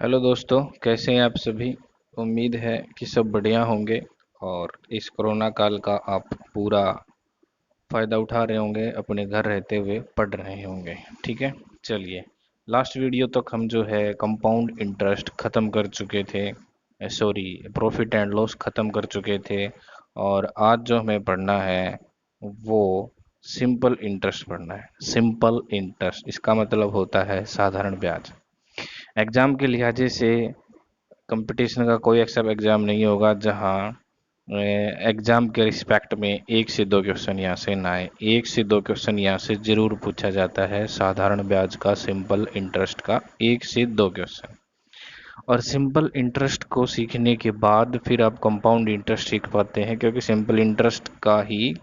Hello दोस्तों, कैसे हैं आप सभी। उम्मीद है कि सब बढ़िया होंगे और इस कोरोना काल का आप पूरा फ़ायदा उठा रहे होंगे, अपने घर रहते हुए पढ़ रहे होंगे। ठीक है, चलिए। लास्ट वीडियो तक हम जो है कंपाउंड इंटरेस्ट ख़त्म कर चुके थे, सॉरी, प्रॉफिट एंड लॉस ख़त्म कर चुके थे। और आज जो हमें पढ़ना है वो सिंपल इंटरेस्ट पढ़ना है। सिंपल इंटरेस्ट इसका मतलब होता है साधारण ब्याज। एग्ज़ाम के लिहाजे से कंपटीशन का कोई ऐसा एग्ज़ाम नहीं होगा जहां एग्ज़ाम के रिस्पेक्ट में एक से दो क्वेश्चन यहाँ से ना आए। एक से दो क्वेश्चन यहाँ से ज़रूर पूछा जाता है साधारण ब्याज का, सिंपल इंटरेस्ट का, एक से दो क्वेश्चन। और सिंपल इंटरेस्ट को सीखने के बाद फिर आप कंपाउंड इंटरेस्ट सीख पाते हैं, क्योंकि सिंपल इंटरेस्ट का ही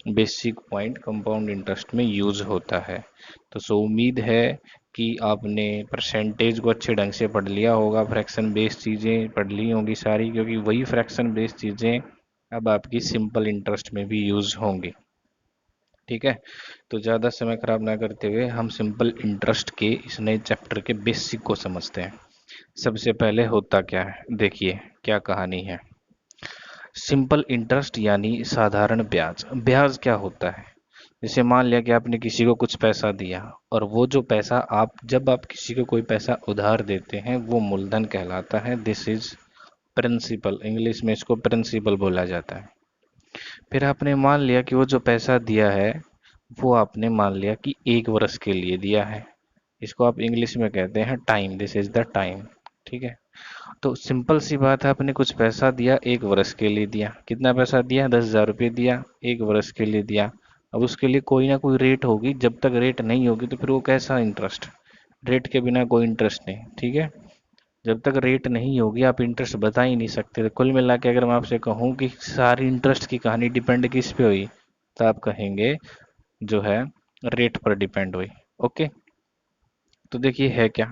बेसिक पॉइंट कंपाउंड इंटरेस्ट में यूज होता है। तो उम्मीद है कि आपने परसेंटेज को अच्छे ढंग से पढ़ लिया होगा, फ्रैक्शन बेस्ड चीज़ें पढ़ ली होंगी सारी, क्योंकि वही फ्रैक्शन बेस्ड चीज़ें अब आपकी सिंपल इंटरेस्ट में भी यूज होंगी। ठीक है, तो ज़्यादा समय खराब ना करते हुए हम सिंपल इंटरेस्ट के इस नए चैप्टर के बेसिक को समझते हैं। सबसे पहले होता क्या है, देखिए क्या कहानी है। सिंपल इंटरेस्ट यानी साधारण ब्याज। ब्याज क्या होता है? जैसे मान लिया कि आपने किसी को कुछ पैसा दिया, और वो जो पैसा जब आप किसी को कोई पैसा उधार देते हैं वो मूलधन कहलाता है। दिस इज प्रिंसिपल, इंग्लिश में इसको प्रिंसिपल बोला जाता है। फिर आपने मान लिया कि वो जो पैसा दिया है वो आपने मान लिया कि 1 वर्ष के लिए दिया है। इसको आप इंग्लिश में कहते हैं time, this is the time. ठीक है, तो सिंपल सी बात है, आपने कुछ पैसा दिया, 1 वर्ष के लिए दिया। कितना पैसा दिया? 10,000 रुपये दिया, 1 वर्ष के लिए दिया। अब उसके लिए कोई ना कोई रेट होगी, जब तक रेट नहीं होगी तो फिर वो कैसा इंटरेस्ट? रेट के बिना कोई इंटरेस्ट नहीं। ठीक है, जब तक रेट नहीं होगी आप इंटरेस्ट बता ही नहीं सकते। तो कुल मिला के अगर मैं आपसे कहूँ कि सारी इंटरेस्ट की कहानी डिपेंड किस पे हुई, तो आप कहेंगे जो है रेट पर डिपेंड हुई। ओके, तो देखिए है क्या।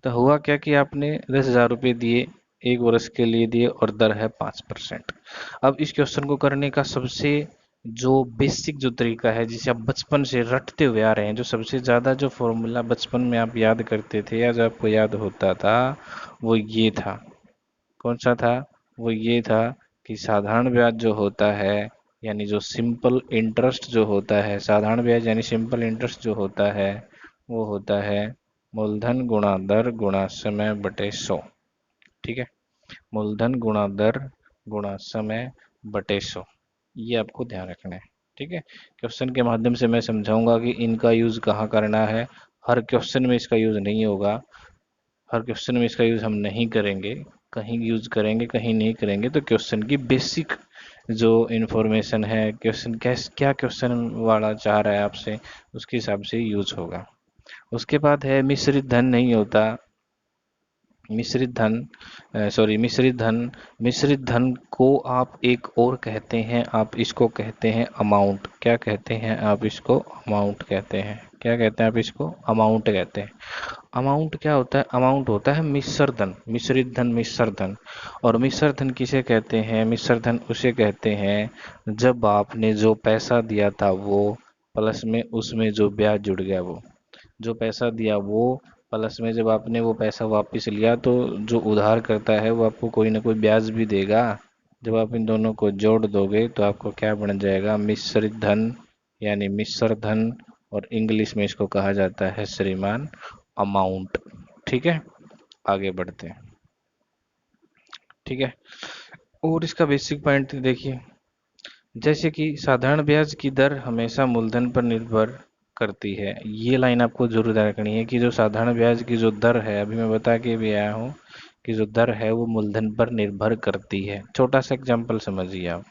तो हुआ क्या कि आपने 10,000 रुपये दिए, 1 वर्ष के लिए दिए, और दर है 5%। अब इस क्वेश्चन को करने का सबसे जो बेसिक जो तरीका है, जिसे आप बचपन से रटते हुए आ रहे हैं, जो सबसे ज़्यादा जो फॉर्मूला बचपन में आप याद करते थे या जो आपको याद होता था, वो ये था। कौन सा था? वो ये था कि साधारण ब्याज जो होता है, यानी जो सिंपल इंटरेस्ट जो होता है, साधारण ब्याज यानी सिंपल इंटरेस्ट जो होता है, वो होता है मूलधन गुणा दर गुणा समय बटे 100। ठीक है, मूलधन गुणा दर गुणा समय बटे 100, ये आपको ध्यान रखना है। ठीक है, क्वेश्चन के माध्यम से मैं समझाऊंगा कि इनका यूज कहाँ करना है। हर क्वेश्चन में इसका यूज नहीं होगा, हर क्वेश्चन में इसका यूज हम नहीं करेंगे, कहीं यूज करेंगे कहीं नहीं करेंगे। तो क्वेश्चन की बेसिक जो इन्फॉर्मेशन है, क्वेश्चन कैस क्या क्वेश्चन वाला चाह रहा है आपसे, उसके हिसाब से यूज होगा। उसके बाद है मिश्रित धन नहीं होता। मिश्रित धन, सॉरी, मिश्रित धन। मिश्रित धन को आप एक और कहते हैं, आप इसको कहते हैं अमाउंट। क्या कहते हैं आप इसको? अमाउंट कहते हैं। क्या कहते हैं आप इसको? अमाउंट कहते हैं। अमाउंट क्या होता है? अमाउंट होता है मिश्र धन, मिश्रित धन, मिश्र धन। और मिश्र धन किसे कहते हैं? मिश्र धन उसे कहते हैं जब आपने जो पैसा दिया था वो प्लस में उसमें जो ब्याज जुड़ गया वो। जो पैसा दिया वो प्लस में जब आपने वो पैसा वापस लिया तो जो उधार करता है वो आपको कोई ना कोई ब्याज भी देगा। जब आप इन दोनों को जोड़ दोगे तो आपको क्या बन जाएगा? मिश्रित धन, यानी मिश्र धन। और इंग्लिश में इसको कहा जाता है श्रीमान अमाउंट। ठीक है, आगे बढ़ते हैं। ठीक है, और इसका बेसिक पॉइंट देखिए। जैसे कि साधारण ब्याज की दर हमेशा मूलधन पर निर्भर करती है। ये लाइन आपको जरूर याद रखनी है कि जो साधारण ब्याज की जो दर है, अभी मैं बता के भी आया हूँ कि जो दर है वो मूलधन पर निर्भर करती है। छोटा सा एग्जांपल समझिए आप।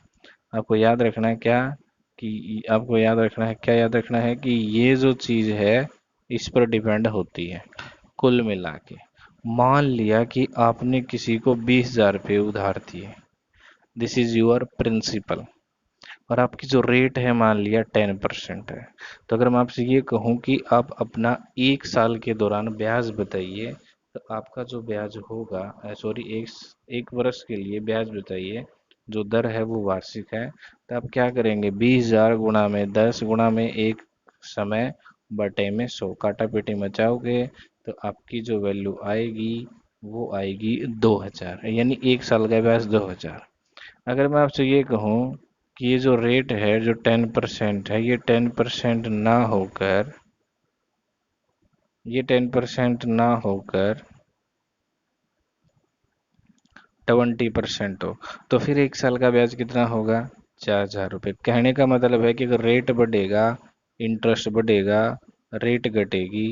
आपको याद रखना है क्या? कि आपको याद रखना है क्या? याद रखना है कि ये जो चीज़ है इस पर डिपेंड होती है। कुल मिला के मान लिया कि आपने किसी को 20,000 रुपये उधार दिए, दिस इज योर प्रिंसिपल, और आपकी जो रेट है मान लिया 10% है। तो अगर मैं आपसे ये कहूँ कि आप अपना 1 साल के दौरान ब्याज बताइए, तो आपका जो ब्याज होगा, सॉरी, एक वर्ष के लिए ब्याज बताइए, जो दर है वो वार्षिक है। तो आप क्या करेंगे? 20,000 गुणा में 10 गुणा में एक समय बटे में 100, काटा पेटी मचाओगे तो आपकी जो वैल्यू आएगी वो आएगी 2000, यानी 1 साल का ब्याज 2000। अगर मैं आपसे ये कहूँ कि ये जो रेट है जो 10% है, ये 10% ना होकर, ये 10% ना होकर 20% हो, तो फिर 1 साल का ब्याज कितना होगा? 4000 रुपये। कहने का मतलब है कि अगर रेट बढ़ेगा, इंटरेस्ट बढ़ेगा, रेट घटेगी,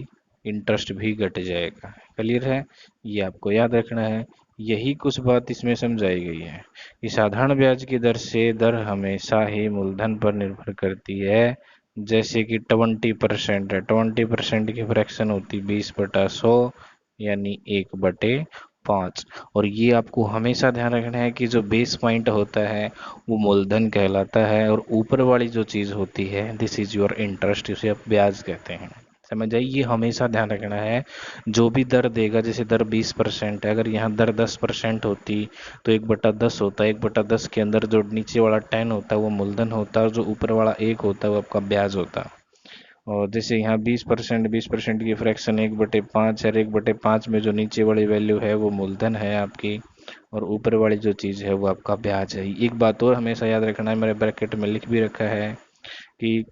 इंटरेस्ट भी घट जाएगा। क्लियर है? ये आपको याद रखना है। यही कुछ बात इसमें समझाई गई है कि साधारण ब्याज की दर से दर हमेशा ही मूलधन पर निर्भर करती है। जैसे कि 20% है, 20% की फ्रैक्शन होती 20/100, यानी 1/5। और ये आपको हमेशा ध्यान रखना है कि जो बेस पॉइंट होता है वो मूलधन कहलाता है, और ऊपर वाली जो चीज़ होती है दिस इज योर इंटरेस्ट, उसे आप ब्याज कहते हैं। समझ आई? ये हमेशा ध्यान रखना है। जो भी दर देगा, जैसे दर 20% है, अगर यहाँ दर 10% होती तो 1/10 होता है। 1/10 के अंदर जो नीचे वाला 10 होता है वो मूलधन होता है, और जो ऊपर वाला 1 होता है वो आपका ब्याज होता है। और जैसे यहाँ 20% की फ्रैक्शन 1/5 है, 1/5 में जो नीचे वाली वैल्यू है वो मूलधन है आपकी, और ऊपर वाली जो चीज़ है वो आपका ब्याज है। एक बात और हमेशा याद रखना है, मेरे ब्रैकेट में लिख भी रखा है कि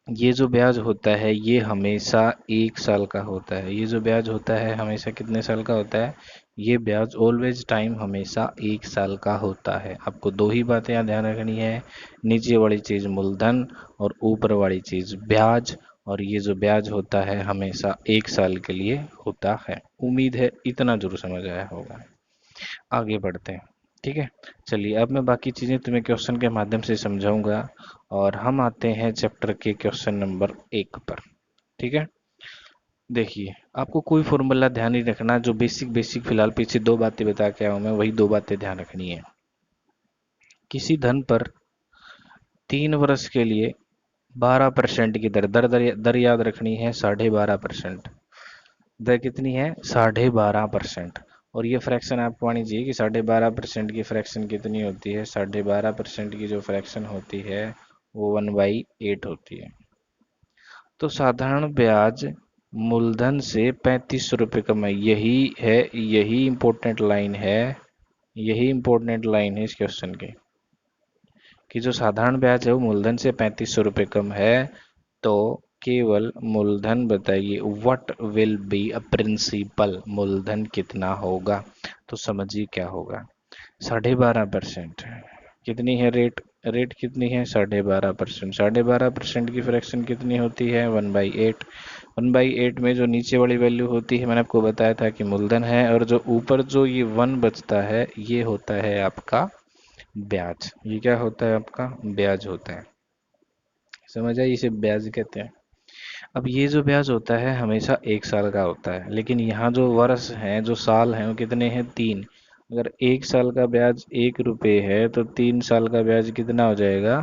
ये जो ब्याज होता है ये हमेशा 1 साल का होता है। ये जो ब्याज होता है हमेशा कितने साल का होता है? ये ब्याज ऑलवेज टाइम हमेशा 1 साल का होता है। आपको दो ही बातें यहाँ ध्यान रखनी है, नीचे वाली चीज़ मूलधन और ऊपर वाली चीज़ ब्याज। और ये जो ब्याज होता है हमेशा 1 साल के लिए होता है। उम्मीद है इतना जरूर समझ आया होगा। आगे बढ़ते हैं, ठीक है। चलिए अब मैं बाकी चीज़ें तुम्हें क्वेश्चन के माध्यम से समझाऊंगा, और हम आते हैं चैप्टर के क्वेश्चन नंबर 1 पर। ठीक है। देखिए, आपको कोई फॉर्मूला ध्यान नहीं रखना, जो बेसिक बेसिक फिलहाल पीछे 2 बातें बता के आया हूं मैं, वही 2 बातें ध्यान रखनी है। किसी धन पर 3 वर्ष के लिए 12% की दर याद रखनी है, 12.5%। दर कितनी है? 12.5%। और ये फ्रैक्शन आपको आनी चाहिए कि 12.5% की फ्रैक्शन कितनी होती है? 12.5% की जो फ्रैक्शन होती है वो 1/8 होती है। तो साधारण ब्याज मूलधन से 3500 रुपये कम है। यही इंपॉर्टेंट लाइन है, यही इंपॉर्टेंट लाइन है इस क्वेश्चन के, कि जो साधारण ब्याज है वो मूलधन से 3500 रुपये कम है। तो केवल मूलधन बताइए, what will be a principal, मूलधन कितना होगा? तो समझिए क्या होगा। 12.5%। कितनी है रेट? रेट कितनी है? 12.5%। 12.5% की फ्रैक्शन कितनी होती है? 1/8। 1/8 में जो नीचे वाली वैल्यू होती है मैंने आपको बताया था कि मूलधन है, और जो ऊपर जो ये 1 बचता है ये होता है आपका ब्याज। ये क्या होता है? आपका ब्याज होता है। समझ आई? इसे ब्याज कहते हैं। अब ये जो ब्याज होता है हमेशा 1 साल का होता है, लेकिन यहाँ जो वर्ष हैं, जो साल हैं, वो कितने हैं? 3। अगर 1 साल का ब्याज 1 रुपये है तो 3 साल का ब्याज कितना हो जाएगा?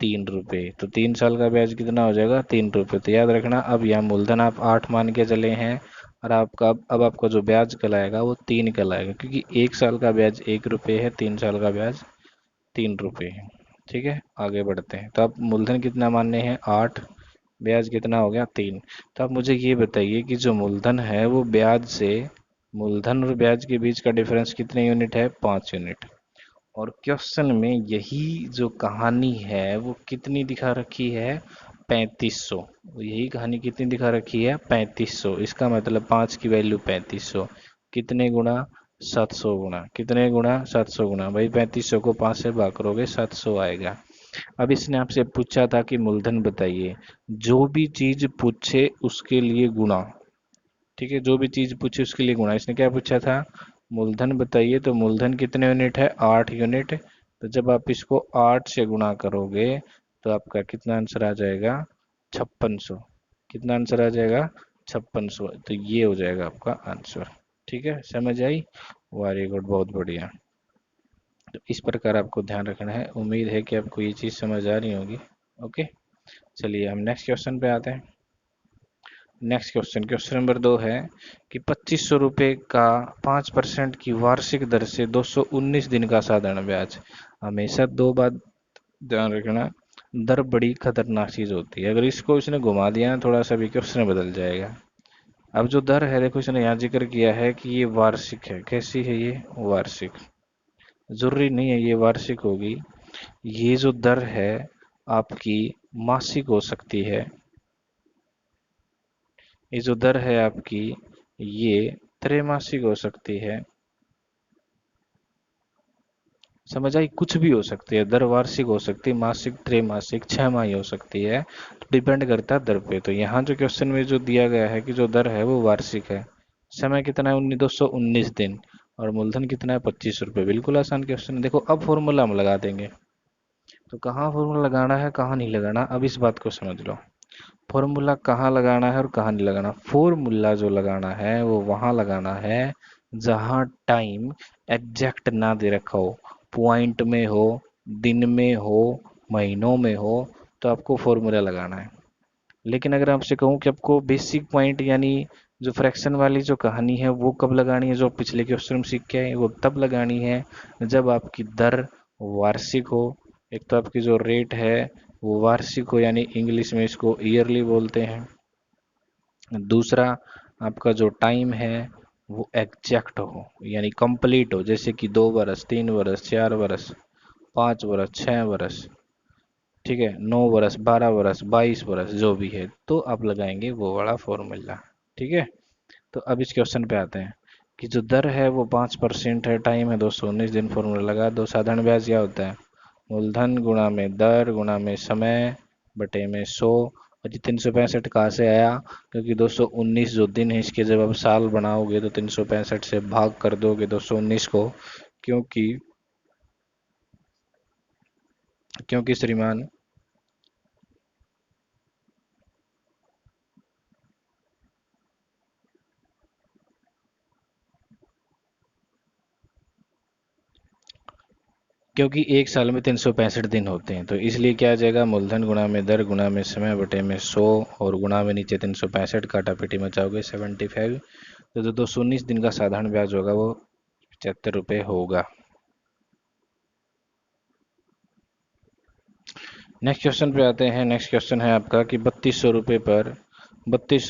3 रुपये। तो 3 साल का ब्याज कितना हो जाएगा? 3 रुपये। तो याद रखना, अब यहाँ मूलधन आप 8 मान के चले हैं, और आपका अब आपका जो ब्याज कहलाएगा वो 3 कहलाएगा, क्योंकि 1 साल का ब्याज 1 रुपये है, 3 साल का ब्याज 3 रुपये है। ठीक है, आगे बढ़ते हैं। तो अब मूलधन कितना मानने हैं? 8। ब्याज कितना हो गया? 3। तो आप मुझे ये बताइए कि जो मूलधन है वो ब्याज से, मूलधन और ब्याज के बीच का डिफरेंस कितने यूनिट है? 5 यूनिट। और क्वेश्चन में यही जो कहानी है वो कितनी दिखा रखी है? 3500। यही कहानी कितनी दिखा रखी है? 3500। इसका मतलब 5 की वैल्यू 3500। कितने गुना? 700 गुना। कितने गुना? 700 गुना। भाई 3500 को 5 से भाग करोगे 700 आएगा। अब इसने आपसे पूछा था कि मूलधन बताइए, जो भी चीज पूछे उसके लिए गुणा। ठीक है, जो भी चीज पूछे उसके लिए गुणा। इसने क्या पूछा था? मूलधन बताइए, तो मूलधन कितने यूनिट है? 8 यूनिट। तो जब आप इसको 8 से गुणा करोगे तो आपका कितना आंसर आ जाएगा? 5600। कितना आंसर आ जाएगा? 5600। तो ये हो जाएगा आपका आंसर। ठीक है, समझ आई? वेरी गुड, बहुत बढ़िया। तो इस प्रकार आपको ध्यान रखना है। उम्मीद है कि आपको ये चीज़ समझ आ रही होगी। ओके, चलिए हम नेक्स्ट क्वेश्चन पे आते हैं। नेक्स्ट क्वेश्चन, क्वेश्चन नंबर 2 है कि 2500 रुपये का 5% की वार्षिक दर से 219 दिन का साधारण ब्याज। हमेशा 2 बात ध्यान रखना, दर बड़ी खतरनाक चीज होती है। अगर इसको इसने घुमा दिया ना थोड़ा सा भी, क्वेश्चन बदल जाएगा। अब जो दर है देखो इसने यहाँ जिक्र किया है कि ये वार्षिक है। कैसी है ये? वार्षिक। जरूरी नहीं है ये वार्षिक होगी। ये जो दर है आपकी मासिक हो सकती है। ये जो दर है आपकी ये त्रैमासिक हो सकती है। समझ आई? कुछ भी हो सकती है दर, वार्षिक हो सकती है, मासिक, त्रैमासिक, 6 माही हो सकती है। तो डिपेंड करता है दर पे। तो यहाँ जो क्वेश्चन में जो दिया गया है कि जो दर है वो वार्षिक है। समय कितना है? 219 दिन। और मूलधन कितना है? 25 रुपये। बिल्कुल आसान क्वेश्चन है। देखो अब फॉर्मूला हम लगा देंगे। तो कहाँ फॉर्मूला लगाना है कहाँ नहीं लगाना, अब इस बात को समझ लो। फॉर्मूला कहाँ लगाना है और कहाँ नहीं लगाना। फॉर्मूला जो लगाना है वो वहां लगाना है जहां टाइम एग्जैक्ट ना दे रखा हो, पॉइंट में हो, दिन में हो, महीनों में हो, तो आपको फॉर्मूला लगाना है। लेकिन अगर आपसे कहूँ कि आपको बेसिक पॉइंट यानी जो फ्रैक्शन वाली जो कहानी है वो कब लगानी है, जो पिछले क्वेश्चन में सीख के आए वो तब लगानी है जब आपकी दर वार्षिक हो। एक तो आपकी जो रेट है वो वार्षिक हो, यानी इंग्लिश में इसको ईयरली बोलते हैं। दूसरा, आपका जो टाइम है वो एग्जैक्ट हो, यानी कंप्लीट हो, जैसे कि 2 बरस, 3 बरस, 4 बरस, 5 बरस, 6 बरस, ठीक है, 9 बरस, 12 बरस, 22 बरस, जो भी है, तो आप लगाएंगे वो वाला फॉर्मूला। ठीक है। तो अब इस क्वेश्चन पे आते हैं कि जो दर है वो 5% है, टाइम है 219 दिन। फॉर्मूला लगा दो। साधारण ब्याज क्या होता है? मूलधन गुणा में दर गुणा में समय बटे में 100। और ये 365 कहाँ से आया? क्योंकि 219 जो दिन है इसके जब आप साल बनाओगे तो 365 से भाग कर दोगे 219 को। क्योंकि क्योंकि श्रीमान, क्योंकि एक साल में 365 दिन होते हैं, तो इसलिए क्या आ जाएगा? मूलधन गुणा में दर गुणा में समय बटे में 100, और गुणा में नीचे 365 काटापीटी मचाओगे 75। तो जो 219 दिन का साधारण ब्याज होगा वो 75 रुपये होगा। नेक्स्ट क्वेश्चन पे आते हैं। नेक्स्ट क्वेश्चन है आपका कि 3200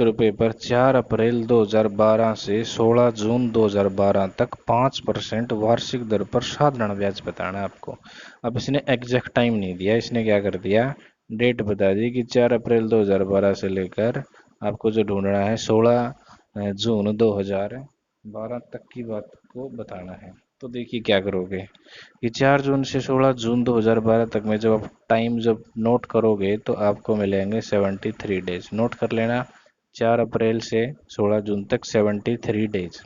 रुपये पर 4 अप्रैल 2012 से 16 जून 2012 तक 5% वार्षिक दर पर साधारण ब्याज बताना है आपको। अब इसने एग्जैक्ट टाइम नहीं दिया, इसने क्या कर दिया, डेट बता दी कि 4 अप्रैल 2012 से लेकर आपको जो ढूंढना है 16 जून 2012 तक की बात को बताना है। तो देखिए क्या करोगे कि 4 जून से 16 जून 2012 तक में जब आप टाइम जब नोट करोगे तो आपको मिलेंगे 73 डेज। नोट कर लेना, 4 अप्रैल से 16 जून तक 73 डेज।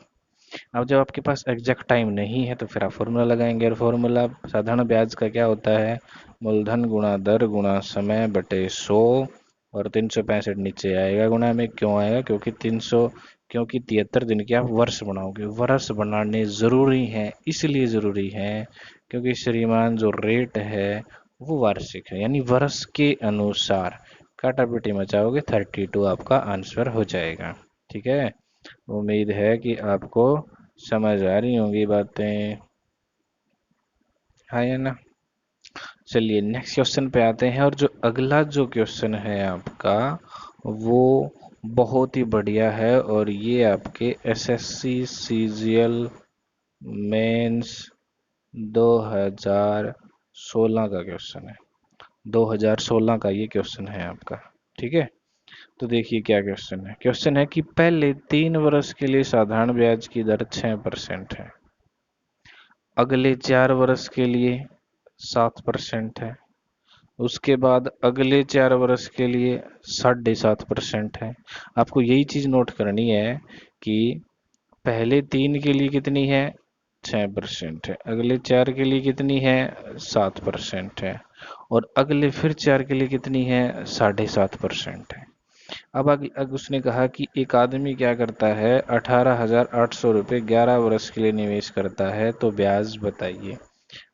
अब जब आपके पास एग्जैक्ट टाइम नहीं है तो फिर आप फॉर्मूला लगाएंगे, और फॉर्मूला साधारण ब्याज का क्या होता है? मूलधन गुणा दर गुणा समय बटे 100। और 365 नीचे आएगा गुणा में। क्यों आएगा? क्योंकि 300, क्योंकि 73 दिन के आप वर्ष बनाओगे। वर्ष बनाने ज़रूरी हैं, इसलिए ज़रूरी हैं क्योंकि श्रीमान जो रेट है वो वार्षिक है, यानी वर्ष के अनुसार काटापीटी मचाओगे 32 आपका आंसर हो जाएगा। ठीक है। उम्मीद है कि आपको समझ आ रही होंगी बातें। हाँ या ना? चलिए नेक्स्ट क्वेश्चन पे आते हैं। और जो अगला जो क्वेश्चन है आपका वो बहुत ही बढ़िया है, और ये आपके एसएससी सीजीएल मेंस 2016 का क्वेश्चन है। 2016 का ये क्वेश्चन है आपका। ठीक है। तो देखिए क्या क्वेश्चन है। क्वेश्चन है कि पहले 3 वर्ष के लिए साधारण ब्याज की दर 6% है, अगले 4 वर्ष के लिए 7% है, उसके बाद अगले 4 वर्ष के लिए 7.5% है। आपको यही चीज नोट करनी है कि पहले 3 के लिए कितनी है? 6% है। अगले 4 के लिए कितनी है? 7% है। और अगले फिर 4 के लिए कितनी है? 7.5% है। अब उसने कहा कि एक आदमी क्या करता है, 18,800 रुपये 11 वर्ष के लिए निवेश करता है, तो ब्याज बताइए।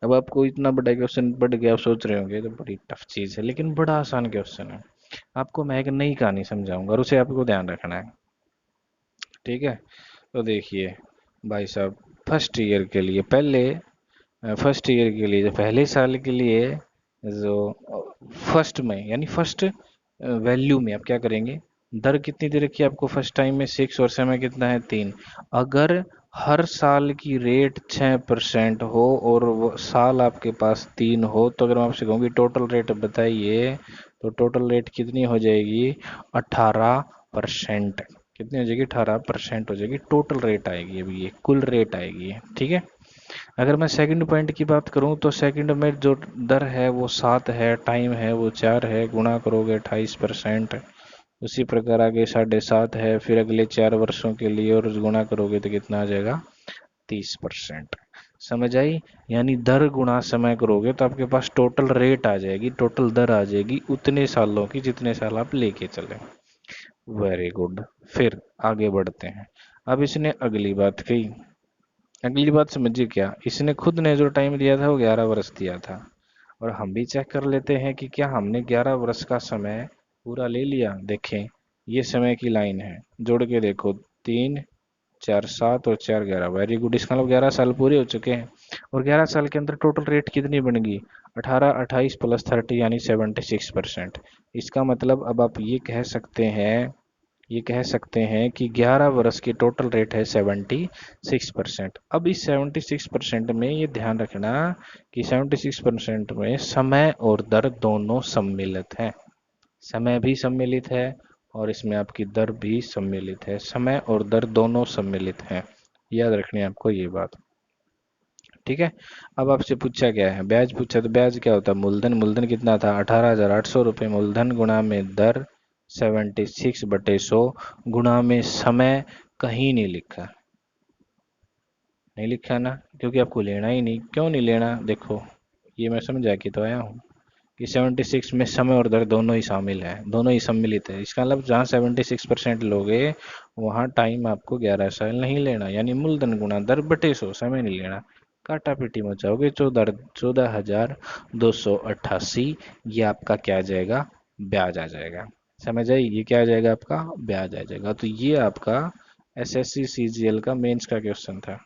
अब आपको इतना बड़ा क्वेश्चन पढ़ के आप सोच रहे होंगे तो बड़ी टफ चीज है, लेकिन बड़ा आसान क्वेश्चन है। आपको मैं एक नई कहानी समझाऊंगा और उसे आपको ध्यान रखना है। ठीक है। तो देखिए भाई साहब, फर्स्ट ईयर के लिए पहले, फर्स्ट ईयर के लिए जो पहले साल के लिए जो फर्स्ट में यानी फर्स्ट वैल्यू में आप क्या करेंगे, दर कितनी दे रखी है आपको फर्स्ट टाइम में 6 और समय कितना है 3। अगर हर साल की रेट 6% हो और वो साल आपके पास 3 हो, तो अगर मैं आपसे कहूँगी टोटल रेट बताइए, तो टोटल रेट कितनी हो जाएगी 18%। कितनी हो जाएगी 18% हो जाएगी टोटल रेट आएगी, अभी ये कुल रेट आएगी, ठीक है। अगर मैं सेकंड पॉइंट की बात करूं तो सेकंड में जो दर है वो 7 है, टाइम है वो 4 है, गुणा करोगे 28%। उसी प्रकार आगे 7.5 है, फिर अगले 4 वर्षों के लिए और गुणा करोगे तो कितना आ जाएगा 30%। समझ आई? यानी दर गुणा समय करोगे तो आपके पास टोटल रेट आ जाएगी, टोटल दर आ जाएगी उतने सालों की जितने साल आप लेके चले। Very good. फिर आगे बढ़ते हैं। अब इसने अगली बात कही। अगली बात समझिए, क्या इसने खुद ने जो टाइम दिया था वो 11 वर्ष दिया था, और हम भी चेक कर लेते हैं कि क्या हमने 11 वर्ष का समय पूरा ले लिया। देखें, ये समय की लाइन है, जोड़ के देखो, 3 4 7 और 4 11, वेरी गुड। इसका मतलब 11 साल पूरे हो चुके हैं, और 11 साल के अंदर टोटल रेट कितनी बन गई 18 28 प्लस 30 यानी 76%। इसका मतलब अब आप ये कह सकते हैं कि 11 वर्ष की टोटल रेट है 76%। अब इस 76% में ये ध्यान रखना कि 76% में समय और दर दोनों सम्मिलित है। समय भी सम्मिलित है और इसमें आपकी दर भी सम्मिलित है, समय और दर दोनों सम्मिलित हैं। याद रखनी है आपको ये बात, ठीक है। अब आपसे पूछा क्या है, ब्याज पूछा, तो ब्याज क्या होता है, मूलधन। मूलधन कितना था 18,800 रुपये मूलधन, गुणा में दर 76/100, गुणा में समय। कहीं नहीं लिखा, नहीं लिखा ना, क्योंकि आपको लेना ही नहीं। क्यों नहीं लेना, देखो ये मैं समझा के तो आया हूँ कि 76 में समय और दर दोनों ही शामिल है, दोनों ही सम्मिलित है। इसका मतलब जहाँ 76% लोगे वहाँ टाइम आपको 11 साल नहीं लेना, यानी मूलधन गुणा दर बटे 100, समय नहीं लेना। काटा पीटी मचाओगे 14,288, ये आपका क्या आ जाएगा, ब्याज आ जाएगा। समझ आई? ये क्या आ जाएगा आपका, ब्याज आ जाएगा। तो ये आपका एसएससी सीजीएल का मेंस का क्वेश्चन था,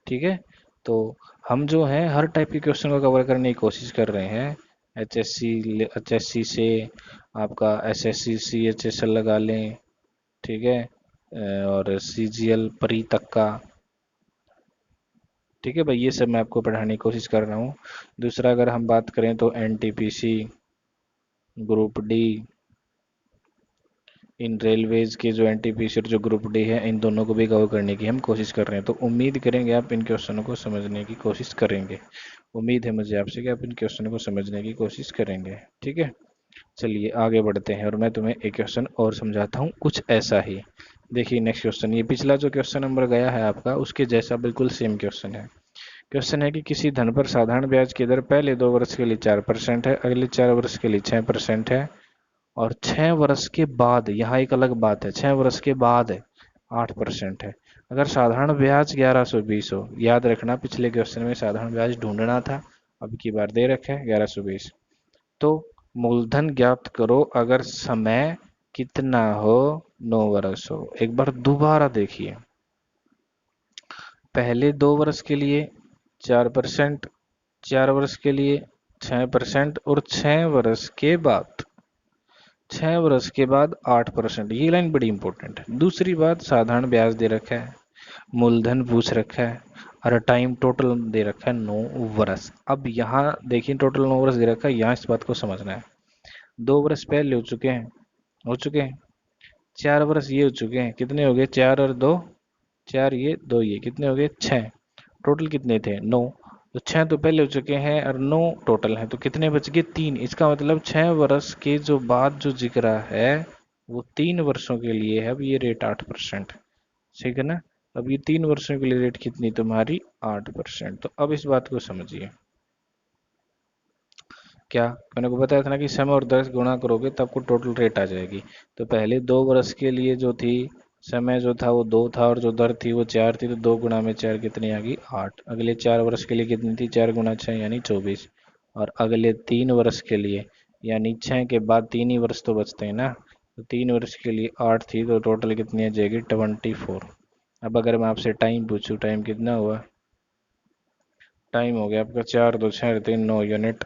ठीक है। तो हम जो है हर टाइप के क्वेश्चन को कवर करने की कोशिश कर रहे हैं। एचएससी से आपका एसएससी सीएचएसएल लगा लें, ठीक है, और सीजीएल परी तक का, ठीक है भाई, ये सब मैं आपको पढ़ाने की कोशिश कर रहा हूँ। दूसरा अगर हम बात करें तो एनटीपीसी, ग्रुप डी, इन रेलवेज के जो एनटीपीसी और जो ग्रुप डी है, इन दोनों को भी कवर करने की हम कोशिश कर रहे हैं। तो उम्मीद करेंगे आप इन क्वेश्चनों को समझने की कोशिश करेंगे। उम्मीद है मुझे आपसे कि आप इन क्वेश्चनों को समझने की कोशिश करेंगे, ठीक है। चलिए आगे बढ़ते हैं और मैं तुम्हें एक क्वेश्चन और समझाता हूँ कुछ ऐसा ही। देखिए नेक्स्ट क्वेश्चन, ये पिछला जो क्वेश्चन नंबर गया है आपका उसके जैसा बिल्कुल सेम क्वेश्चन है। क्वेश्चन है कि किसी धन पर साधारण ब्याज की दर पहले 2 वर्ष के लिए 4% है, अगले 4 वर्ष के लिए 6% है, और 6 वर्ष के बाद, यहाँ एक अलग बात है, 6 वर्ष के बाद 8% है। अगर साधारण ब्याज 1120 हो, याद रखना पिछले क्वेश्चन में साधारण ब्याज ढूंढना था, अब की बार दे रखा है 1120। तो मूलधन ज्ञात करो अगर समय कितना हो, 9 वर्ष हो। एक बार दोबारा देखिए, पहले 2 वर्ष के लिए 4%, 4 वर्ष के लिए 6%, और 6 वर्ष के बाद, 6 वर्ष के बाद 8%। ये लाइन बड़ी इंपॉर्टेंट है। दूसरी बात, साधारण ब्याज दे रखा है, मूलधन पूछ रखा है, और टाइम टोटल दे रखा है 9 वर्ष। अब यहाँ देखिए टोटल 9 वर्ष दे रखा है, यहाँ इस बात को समझना है। 2 वर्ष पहले हो चुके हैं, हो चुके हैं, 4 वर्ष ये हो चुके हैं, कितने हो गए 4 और 2, 4 ये 2 ये, कितने हो गए 6। टोटल कितने थे 9, तो 6 तो पहले हो चुके हैं और 9 टोटल हैं, तो कितने बच गए 3। इसका मतलब 6 वर्ष के जो बाद जो जिक्र है वो 3 वर्षों के लिए है। अब ये रेट 8%, ठीक है ना। अब ये 3 वर्षों के लिए रेट कितनी तुम्हारी 8%। तो अब इस बात को समझिए, क्या मैंने को बताया था ना कि समय और 10 गुणा करोगे तब आपको टोटल रेट आ जाएगी। तो पहले 2 वर्ष के लिए जो थी, समय जो था वो 2 था और जो दर थी वो 4 थी, तो 2 गुणा में 4 कितनी आ गई 8। अगले 4 वर्ष के लिए कितनी थी, 4 गुणा 6 यानी 24। और अगले 3 वर्ष के लिए, यानी 6 के बाद 3 ही वर्ष तो बचते हैं ना, तो 3 वर्ष के लिए 8 थी, तो टोटल कितनी आ जाएगी 24। अब अगर मैं आपसे टाइम पूछूं, टाइम कितना हुआ, टाइम हो गया आपका 4 2 6 3 9 यूनिट,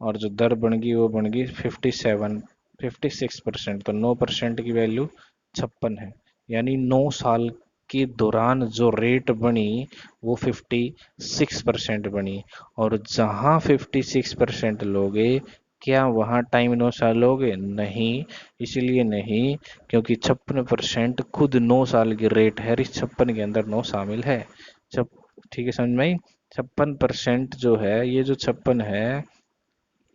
और जो दर बन गई वो बन गई 57। 56%, तो 9% की वैल्यू 56 है। यानी 9 साल के दौरान जो रेट बनी वो 56% बनी। और जहां 56% लोगे, क्या वहां टाइम 9 साल लोगे? नहीं, इसलिए नहीं क्योंकि 56% खुद 9 साल की रेट है, इस 56 के अंदर 9 शामिल है। छप ठीक है, समझ में आई? 56% जो है, ये जो 56 है,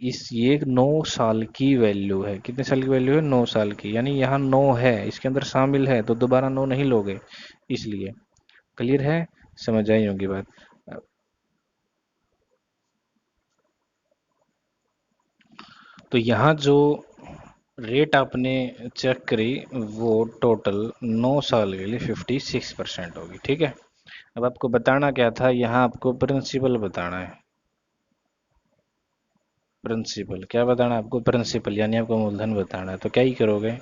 ये 9 साल की वैल्यू है। कितने साल की वैल्यू है? 9 साल की। यानी यहाँ 9 है, इसके अंदर शामिल है, तो दोबारा 9 नहीं लोगे, इसलिए। क्लियर है? समझ आई होगी बात। तो यहाँ जो रेट आपने चेक करी वो टोटल 9 साल के लिए 56% होगी। ठीक है, अब आपको बताना क्या था, यहाँ आपको प्रिंसिपल बताना है। प्रिंसिपल क्या बताना है आपको? प्रिंसिपल यानी आपको मूलधन बताना है। तो क्या ही करोगे,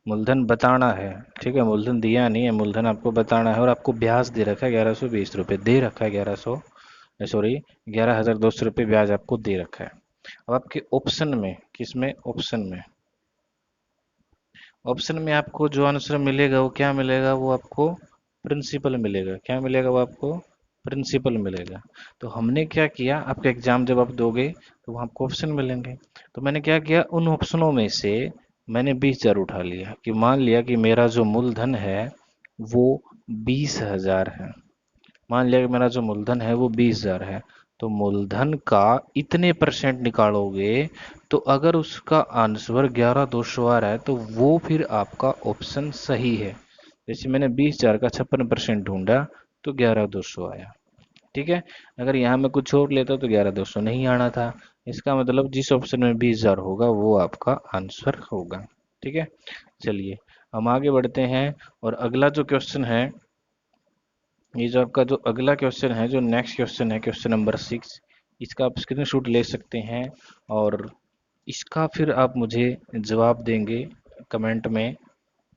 मूलधन बताना है। ठीक है, मूलधन दिया नहीं है, मूलधन आपको बताना है। और आपको ब्याज दे रखा है 1120 रुपये, दे रखा है 11,200 रुपये ब्याज आपको दे रखा है। अब आपके ऑप्शन में, किसमें? ऑप्शन में। ऑप्शन में आपको जो आंसर मिलेगा वो क्या मिलेगा? वो आपको प्रिंसिपल मिलेगा। क्या मिलेगा? वो आपको प्रिंसिपल मिलेगा। तो हमने क्या किया, आपका एग्जाम जब आप दोगे तो वहाँ आपको ऑप्शन मिलेंगे। तो मैंने क्या किया, उन ऑप्शनों में से मैंने 20,000 उठा लिया। कि मान लिया कि मेरा जो मूलधन है वो 20,000 है। मान लिया कि मेरा जो मूलधन है वो 20,000 है। तो मूलधन का इतने परसेंट निकालोगे, तो अगर उसका आंसर 11,200 आ रहा है तो वो फिर आपका ऑप्शन सही है। जैसे मैंने 20,000 का 56% ढूंढा तो 11,200 आया। ठीक है, अगर यहाँ मैं कुछ और लेता तो 11,200 नहीं आना था। इसका मतलब जिस ऑप्शन में 20,000 होगा वो आपका आंसर होगा। ठीक है, चलिए हम आगे बढ़ते हैं। और अगला जो क्वेश्चन है, ये जो आपका जो अगला क्वेश्चन है, जो नेक्स्ट क्वेश्चन है, क्वेश्चन नंबर 6, इसका आप स्क्रीनशॉट ले सकते हैं। और इसका फिर आप मुझे जवाब देंगे कमेंट में,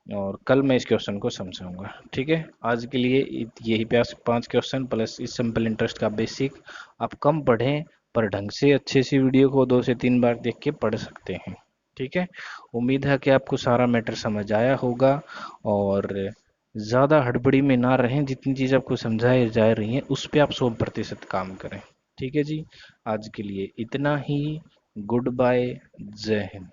और कल मैं इस क्वेश्चन को समझाऊंगा। ठीक है, आज के लिए यही 5 क्वेश्चन प्लस इस सिंपल इंटरेस्ट का बेसिक। आप कम पढ़ें पर ढंग से अच्छे सी वीडियो को 2 से 3 बार देख के पढ़ सकते हैं। ठीक है, उम्मीद है कि आपको सारा मैटर समझ आया होगा। और ज़्यादा हड़बड़ी में ना रहें, जितनी चीज़ आपको समझाई जा रही हैं उस पर आप 100% काम करें। ठीक है जी, आज के लिए इतना ही। गुड बाय, जय हिंद।